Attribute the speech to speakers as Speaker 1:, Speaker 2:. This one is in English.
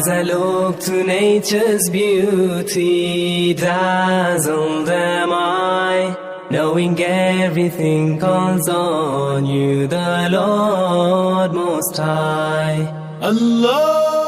Speaker 1: As I look to nature's beauty, dazzled am I, knowing everything calls on you, the Lord Most High.
Speaker 2: Allah